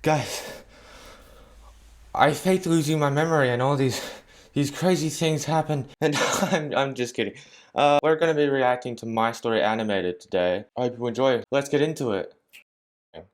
Guys, I faked losing my memory and all these crazy things happen. And I'm just kidding. We're gonna be reacting to My Story Animated today. I hope you enjoy. Let's get into it.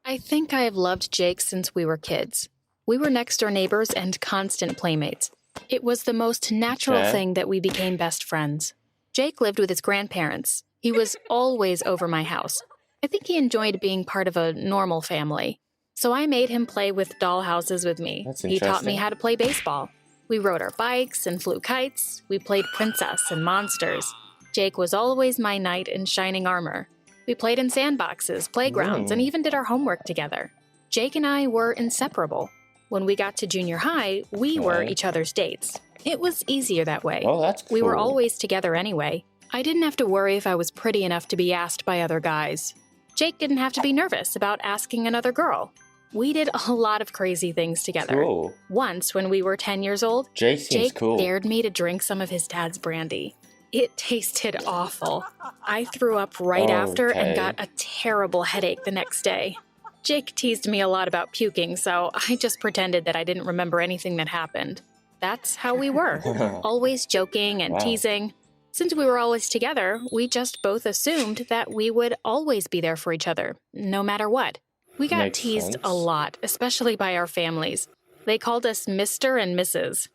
I think I have loved Jake since we were kids. We were next-door neighbors and constant playmates. It was the most natural thing that we became best friends. Jake lived with his grandparents. He was always over my house. I think he enjoyed being part of a normal family. So I made him play with doll houses with me. That's He taught me interesting. how to play baseball. We rode our bikes and flew kites. We played princess and monsters. Jake was always my knight in shining armor. We played in sandboxes, playgrounds, and even did our homework together. Jake and I were inseparable. When we got to junior high, we were each other's dates. It was easier that way. Oh, that's cool. We were always together anyway. I didn't have to worry if I was pretty enough to be asked by other guys. Jake didn't have to be nervous about asking another girl. We did a lot of crazy things together. Cool. Once, when we were 10 years old, Jake seems Jake cool. dared me to drink some of his dad's brandy. It tasted awful. I threw up right after and got a terrible headache the next day. Jake teased me a lot about puking, so I just pretended that I didn't remember anything that happened. That's how we were, always joking and teasing. Since we were always together, we just both assumed that we would always be there for each other, no matter what. We got Makes teased sense. a lot, especially by our families. They called us Mr. and Mrs.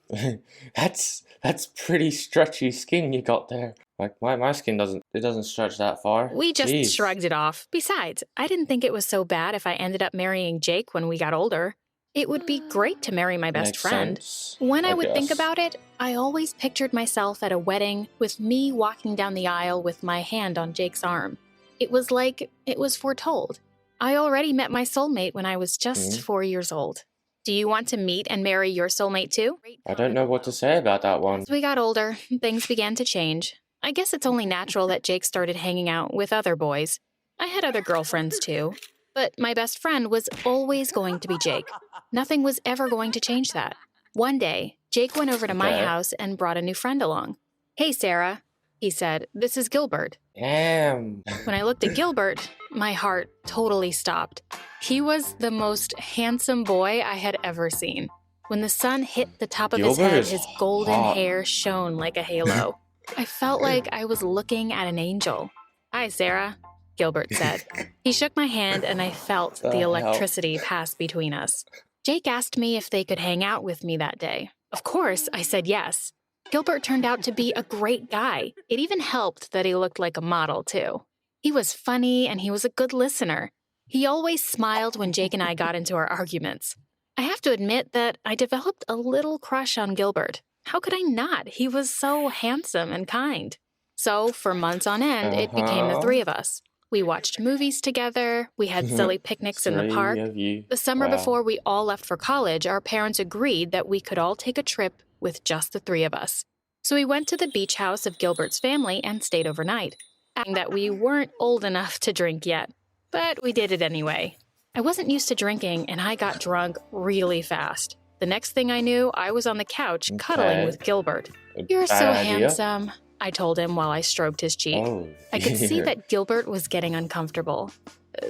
That's pretty stretchy skin you got there. Like my skin doesn't stretch that far. We just Jeez. shrugged it off. Besides, I didn't think it was so bad if I ended up marrying Jake when we got older. It would be great to marry my best Makes friend. sense, When I would think guess. about it, I always pictured myself at a wedding with me walking down the aisle with my hand on Jake's arm. It was like it was foretold. I already met my soulmate when I was just 4 years old. Do you want to meet and marry your soulmate too? I don't know what to say about that one. As we got older, things began to change. I guess it's only natural that Jake started hanging out with other boys. I had other girlfriends too, but my best friend was always going to be Jake. Nothing was ever going to change that. One day, Jake went over to my house and brought a new friend along. "Hey, Sarah," he said, "this is Gilbert." Damn. When I looked at Gilbert, my heart totally stopped. He was the most handsome boy I had ever seen. When the sun hit the top of his Gilbert head, is his golden hot. hair shone like a halo. I felt like I was looking at an angel. "Hi, Sarah," Gilbert said. He shook my hand and I felt The the hell? electricity pass between us. Jake asked me if they could hang out with me that day. Of course, I said yes. Gilbert turned out to be a great guy. It even helped that he looked like a model, too. He was funny and he was a good listener. He always smiled when Jake and I got into our arguments. I have to admit that I developed a little crush on Gilbert. How could I not? He was so handsome and kind. So, for months on end, it became the three of us. We watched movies together, we had silly picnics in the 3 park. of you. The summer Wow. before we all left for college, our parents agreed that we could all take a trip with just the three of us. So we went to the beach house of Gilbert's family and stayed overnight, acting that we weren't old enough to drink yet. But we did it anyway. I wasn't used to drinking, and I got drunk really fast. The next thing I knew, I was on the couch cuddling with Gilbert. "You're so Bad idea. handsome," I told him while I stroked his cheek. Oh. I could see that Gilbert was getting uncomfortable.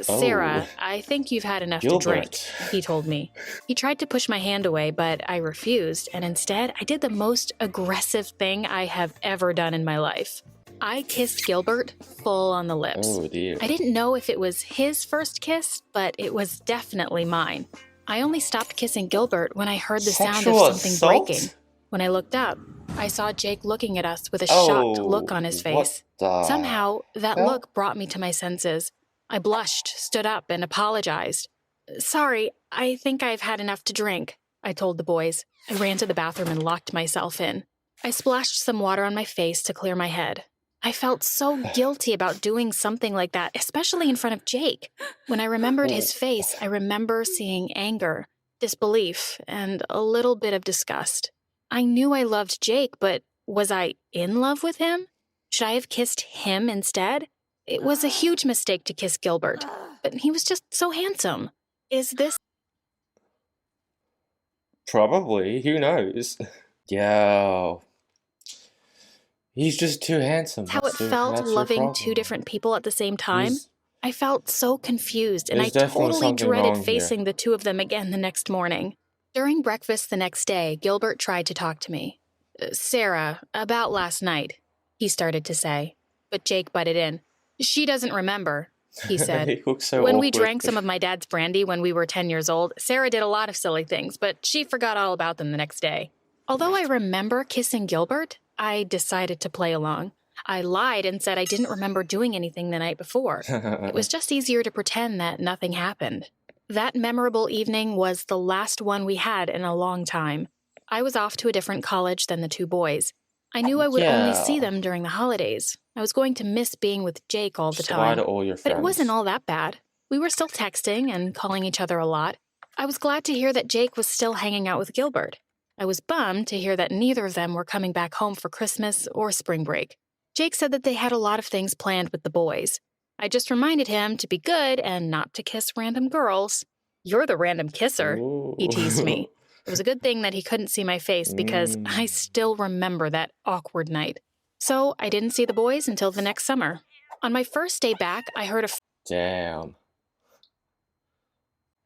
"Sarah, I think you've had enough to drink," Gilbert. he told me. He tried to push my hand away, but I refused, and instead I did the most aggressive thing I have ever done in my life. I kissed Gilbert full on the lips. Oh dear. I didn't know if it was his first kiss, but it was definitely mine. I only stopped kissing Gilbert when I heard the sound Sexual of something assault? breaking. When I looked up, I saw Jake looking at us with a shocked look on his face. What the Somehow, that hell? look brought me to my senses. I blushed, stood up, and apologized. "Sorry, I think I've had enough to drink," I told the boys. I ran to the bathroom and locked myself in. I splashed some water on my face to clear my head. I felt so guilty about doing something like that, especially in front of Jake. When I remembered his face, I remember seeing anger, disbelief, and a little bit of disgust. I knew I loved Jake, but was I in love with him? Should I have kissed him instead? It was a huge mistake to kiss Gilbert, but he was just so handsome. Is this Probably. Who knows? Yo. He's just too handsome. how it That's the- felt that's your loving problem. two different people at the same time? He's- I felt so confused, and There's I definitely totally something dreaded wrong here. facing the two of them again the next morning. During breakfast the next day, Gilbert tried to talk to me. Sarah, about last night, he started to say. But Jake butted in. She doesn't remember, he said. He looks so When we awkward. drank some of my dad's brandy when we were 10 years old, Sarah did a lot of silly things, but she forgot all about them the next day. Although I remember kissing Gilbert, I decided to play along. I lied and said I didn't remember doing anything the night before. It was just easier to pretend that nothing happened. That memorable evening was the last one we had in a long time. I was off to a different college than the two boys. I knew I would only see them during the holidays. I was going to miss being with Jake all the Just lie time. to all your But friends. it wasn't all that bad. We were still texting and calling each other a lot. I was glad to hear that Jake was still hanging out with Gilbert. I was bummed to hear that neither of them were coming back home for Christmas or spring break. Jake said that they had a lot of things planned with the boys. I just reminded him to be good and not to kiss random girls. You're the random kisser, he teased me. It was a good thing that he couldn't see my face because I still remember that awkward night. So I didn't see the boys until the next summer. On my first day back, I heard a Damn.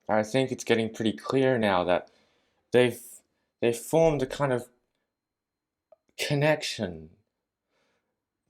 I think it's getting pretty clear now that they've formed a kind of connection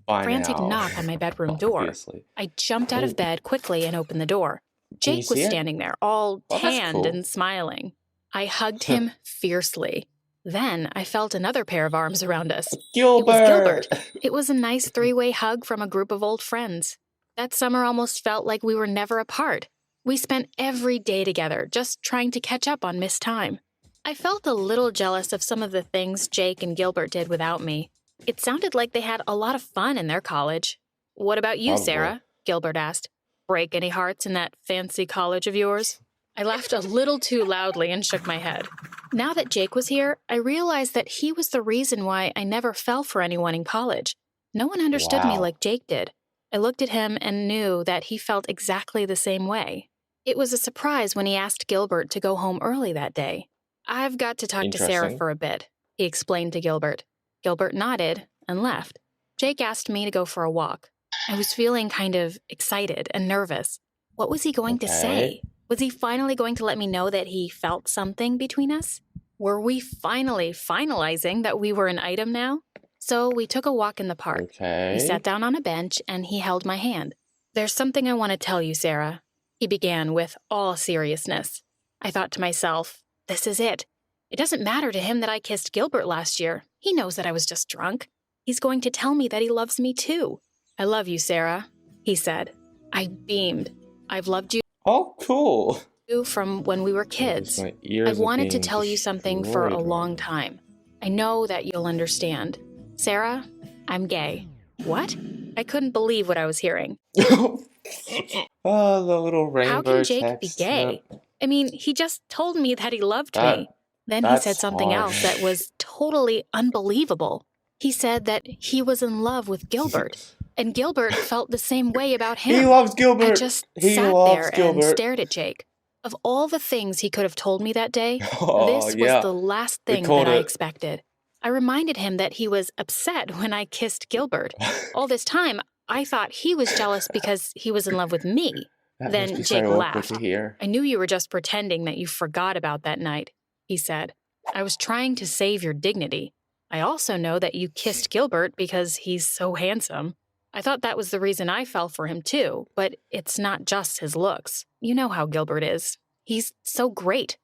by frantic now. knock on my bedroom door. Obviously. I jumped out of bed quickly and opened the door. Can you Jake was see it? standing there, all Oh, that's tanned cool. and smiling. I hugged him fiercely. Then I felt another pair of arms around us. Gilbert! It was Gilbert. It was a nice three-way hug from a group of old friends. That summer almost felt like we were never apart. We spent every day together, just trying to catch up on missed time. I felt a little jealous of some of the things Jake and Gilbert did without me. It sounded like they had a lot of fun in their college. What about you, Probably. Sarah? Gilbert asked. Break any hearts in that fancy college of yours? I laughed a little too loudly and shook my head. Now that Jake was here, I realized that he was the reason why I never fell for anyone in college. No one understood me Wow. like Jake did. I looked at him and knew that he felt exactly the same way. It was a surprise when he asked Gilbert to go home early that day. I've got to talk to Sarah Interesting. for a bit, he explained to Gilbert. Gilbert nodded and left. Jake asked me to go for a walk. I was feeling kind of excited and nervous. What was he going to say? Was he finally going to let me know that he felt something between us? Were we finally finalizing that we were an item now? So we took a walk in the park. Okay. He sat down on a bench and he held my hand. There's something I want to tell you, Sarah, he began with all seriousness. I thought to myself, this is it. It doesn't matter to him that I kissed Gilbert last year. He knows that I was just drunk. He's going to tell me that he loves me too. I love you, Sarah, he said. I beamed. I've loved Oh, cool. you from when we were kids. My ears I've are wanted to being tell you something for a destroyed long right now. time. I know that you'll understand. Sarah, I'm gay. What? I couldn't believe what I was hearing. Oh, the little rainbow How can Jake be text. gay? I mean, he just told me that he loved That- me. Then he that's said something hard. else that was totally unbelievable. He said that he was in love with Gilbert, and Gilbert felt the same way about He him. loves Gilbert. I just he sat loves there Gilbert. and stared at Jake. Of all the things he could have told me that day, Oh, this yeah. was the last We thing called that I it. expected. I reminded him that he was upset when I kissed Gilbert. All this time, I thought he was jealous because he was in love with me. That Then must be Jake so awkward laughed. to hear. I knew you were just pretending that you forgot about that night, he said. I was trying to save your dignity. I also know that you kissed Gilbert because he's so handsome. I thought that was the reason I fell for him too, but it's not just his looks. You know how Gilbert is. He's so great.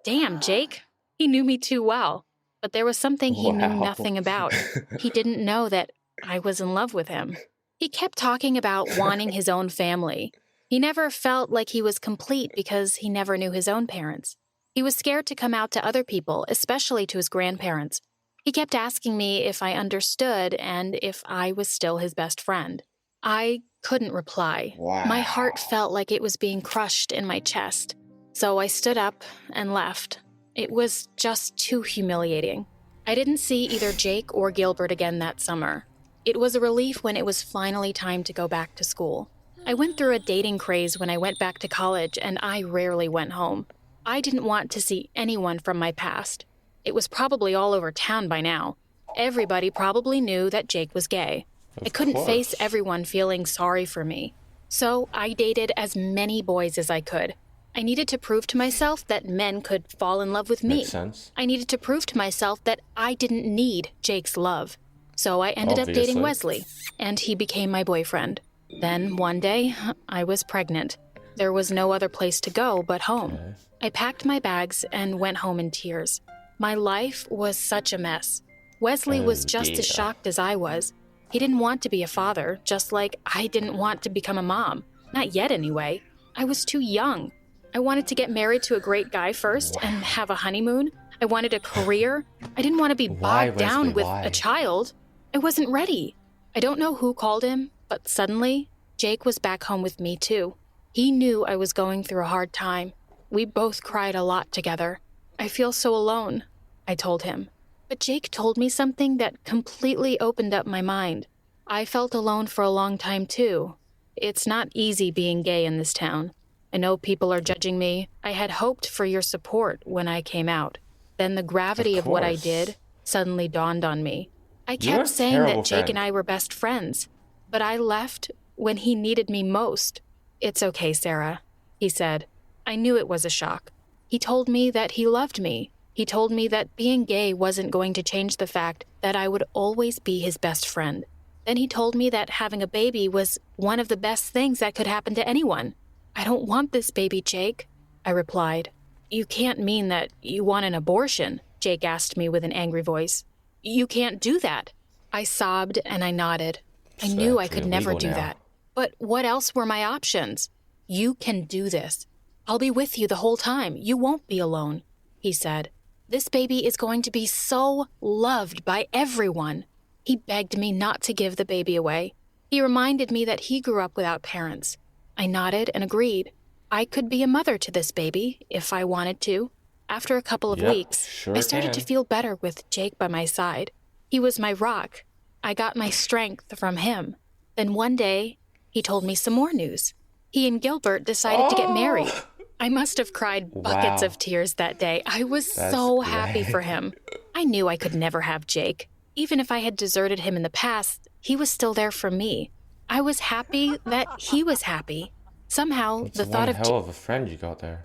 Damn, Jake. He knew me too well. But there was something he knew Wow. nothing about. He didn't know that I was in love with him. He kept talking about wanting his own family. He never felt like he was complete because he never knew his own parents. He was scared to come out to other people, especially to his grandparents. He kept asking me if I understood and if I was still his best friend. I couldn't reply. Wow. My heart felt like it was being crushed in my chest. So I stood up and left. It was just too humiliating. I didn't see either Jake or Gilbert again that summer. It was a relief when it was finally time to go back to school. I went through a dating craze when I went back to college, and I rarely went home. I didn't want to see anyone from my past. It was probably all over town by now. Everybody probably knew that Jake was gay. I couldn't face course. everyone feeling sorry for me. So I dated as many boys as I could. I needed to prove to myself that men could fall in love with me. Makes sense. I needed to prove to myself that I didn't need Jake's love. So I ended up dating Obviously. Wesley, and he became my boyfriend. Then one day, I was pregnant. There was no other place to go but home. Okay. I packed my bags and went home in tears. My life was such a mess. Wesley was just dear. as shocked as I was. He didn't want to be a father, just like I didn't want to become a mom. Not yet, anyway. I was too young. I wanted to get married to a great guy first and have a honeymoon. I wanted a career. I didn't want to be Why, bogged down Wesley, with why? a child. I wasn't ready. I don't know who called him, but suddenly, Jake was back home with me too. He knew I was going through a hard time. We both cried a lot together. I feel so alone, I told him. But Jake told me something that completely opened up my mind. I felt alone for a long time too. It's not easy being gay in this town. I know people are judging me. I had hoped for your support when I came out. Then the gravity of what I course. did suddenly dawned on me. I You're a kept saying terrible that Jake friend. and I were best friends, but I left when he needed me most. It's okay, Sarah, he said. I knew it was a shock. He told me that he loved me. He told me that being gay wasn't going to change the fact that I would always be his best friend. Then he told me that having a baby was one of the best things that could happen to anyone. I don't want this baby, Jake, I replied. You can't mean that you want an abortion, Jake asked me with an angry voice. You can't do that. I sobbed and I nodded. I It's knew I actually could never illegal do now. that. But what else were my options? You can do this. I'll be with you the whole time. You won't be alone, he said. This baby is going to be so loved by everyone. He begged me not to give the baby away. He reminded me that he grew up without parents. I nodded and agreed. I could be a mother to this baby if I wanted to. After a couple of Yep, weeks, sure I started to can. feel better with Jake by my side. He was my rock. I got my strength from him. Then one day, he told me some more news. He and Gilbert decided to get married. I must have cried buckets Wow. of tears that day. I was That's so happy great. for him. I knew I could never have Jake. Even if I had deserted him in the past, he was still there for me. I was happy that he was happy. Somehow, It's the one thought of hell of a friend you got there.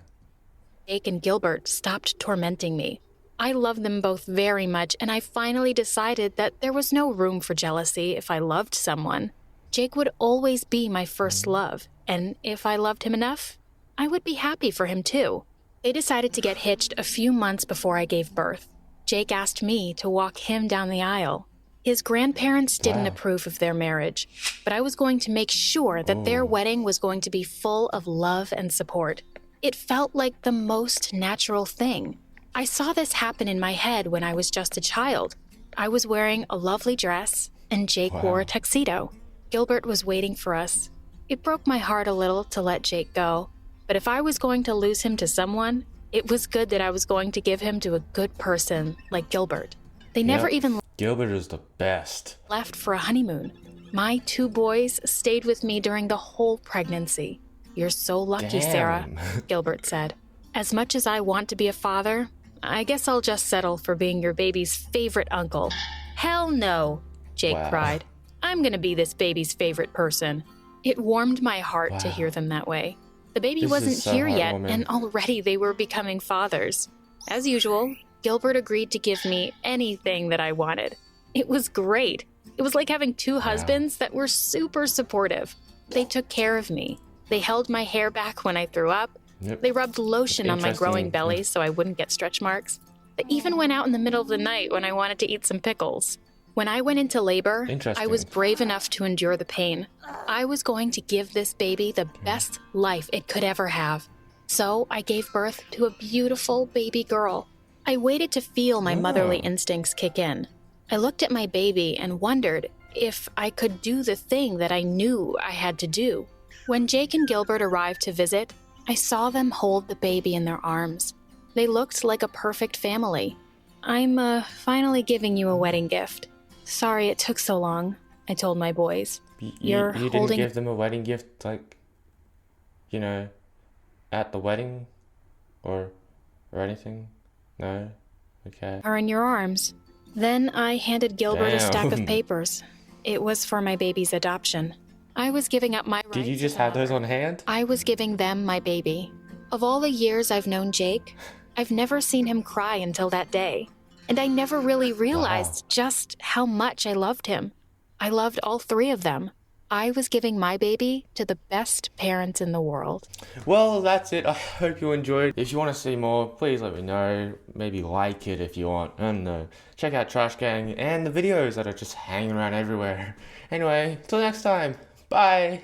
Jake and Gilbert stopped tormenting me. I loved them both very much, and I finally decided that there was no room for jealousy if I loved someone. Jake would always be my first love, and if I loved him enough, I would be happy for him too. They decided to get hitched a few months before I gave birth. Jake asked me to walk him down the aisle. His grandparents didn't Wow. approve of their marriage, but I was going to make sure that their wedding was going to be full of love and support. It felt like the most natural thing. I saw this happen in my head when I was just a child. I was wearing a lovely dress, and Jake wore a tuxedo. Gilbert was waiting for us. It broke my heart a little to let Jake go, but if I was going to lose him to someone, it was good that I was going to give him to a good person like Gilbert. They never Yep. even Gilbert is the best. left for a honeymoon. My 2 boys stayed with me during the whole pregnancy. You're so lucky, Sarah, Damn. Gilbert said. As much as I want to be a father, I guess I'll just settle for being your baby's favorite uncle. Hell no, Jake Wow. cried. I'm gonna be this baby's favorite person. It warmed my heart to Wow. hear them that way. The baby This is wasn't so here yet, heartwarming. and already they were becoming fathers. As usual, Gilbert agreed to give me anything that I wanted. It was great. It was like having 2 husbands that were super supportive. They took care of me. They held my hair back when I threw up. Yep. They rubbed lotion on my growing Interesting. belly so I wouldn't get stretch marks. They even went out in the middle of the night when I wanted to eat some pickles. When I went into labor, I was Interesting. brave enough to endure the pain. I was going to give this baby the best life it could ever have. So I gave birth to a beautiful baby girl. I waited to feel my motherly Oh. instincts kick in. I looked at my baby and wondered if I could do the thing that I knew I had to do. When Jake and Gilbert arrived to visit, I saw them hold the baby in their arms. They looked like a perfect family. I'm finally giving you a wedding gift. Sorry it took so long, I told my boys. You're You didn't holding give them a wedding gift, like, you know, at the wedding? Or anything? No? Okay. her in your arms. Then I handed Gilbert a stack of Damn. papers. It was for my baby's adoption. I was giving up my rights. Did you just have those on hand? I was giving them my baby. Of all the years I've known Jake, I've never seen him cry until that day. And I never really realized just how much I loved him. I loved all three of them. I was giving my baby to the best parents in the world. Well, that's it. I hope you enjoyed. If you want to see more, please let me know. Maybe like it if you want. And check out Trash Gang and the videos that are just hanging around everywhere. Anyway, till next time. Bye.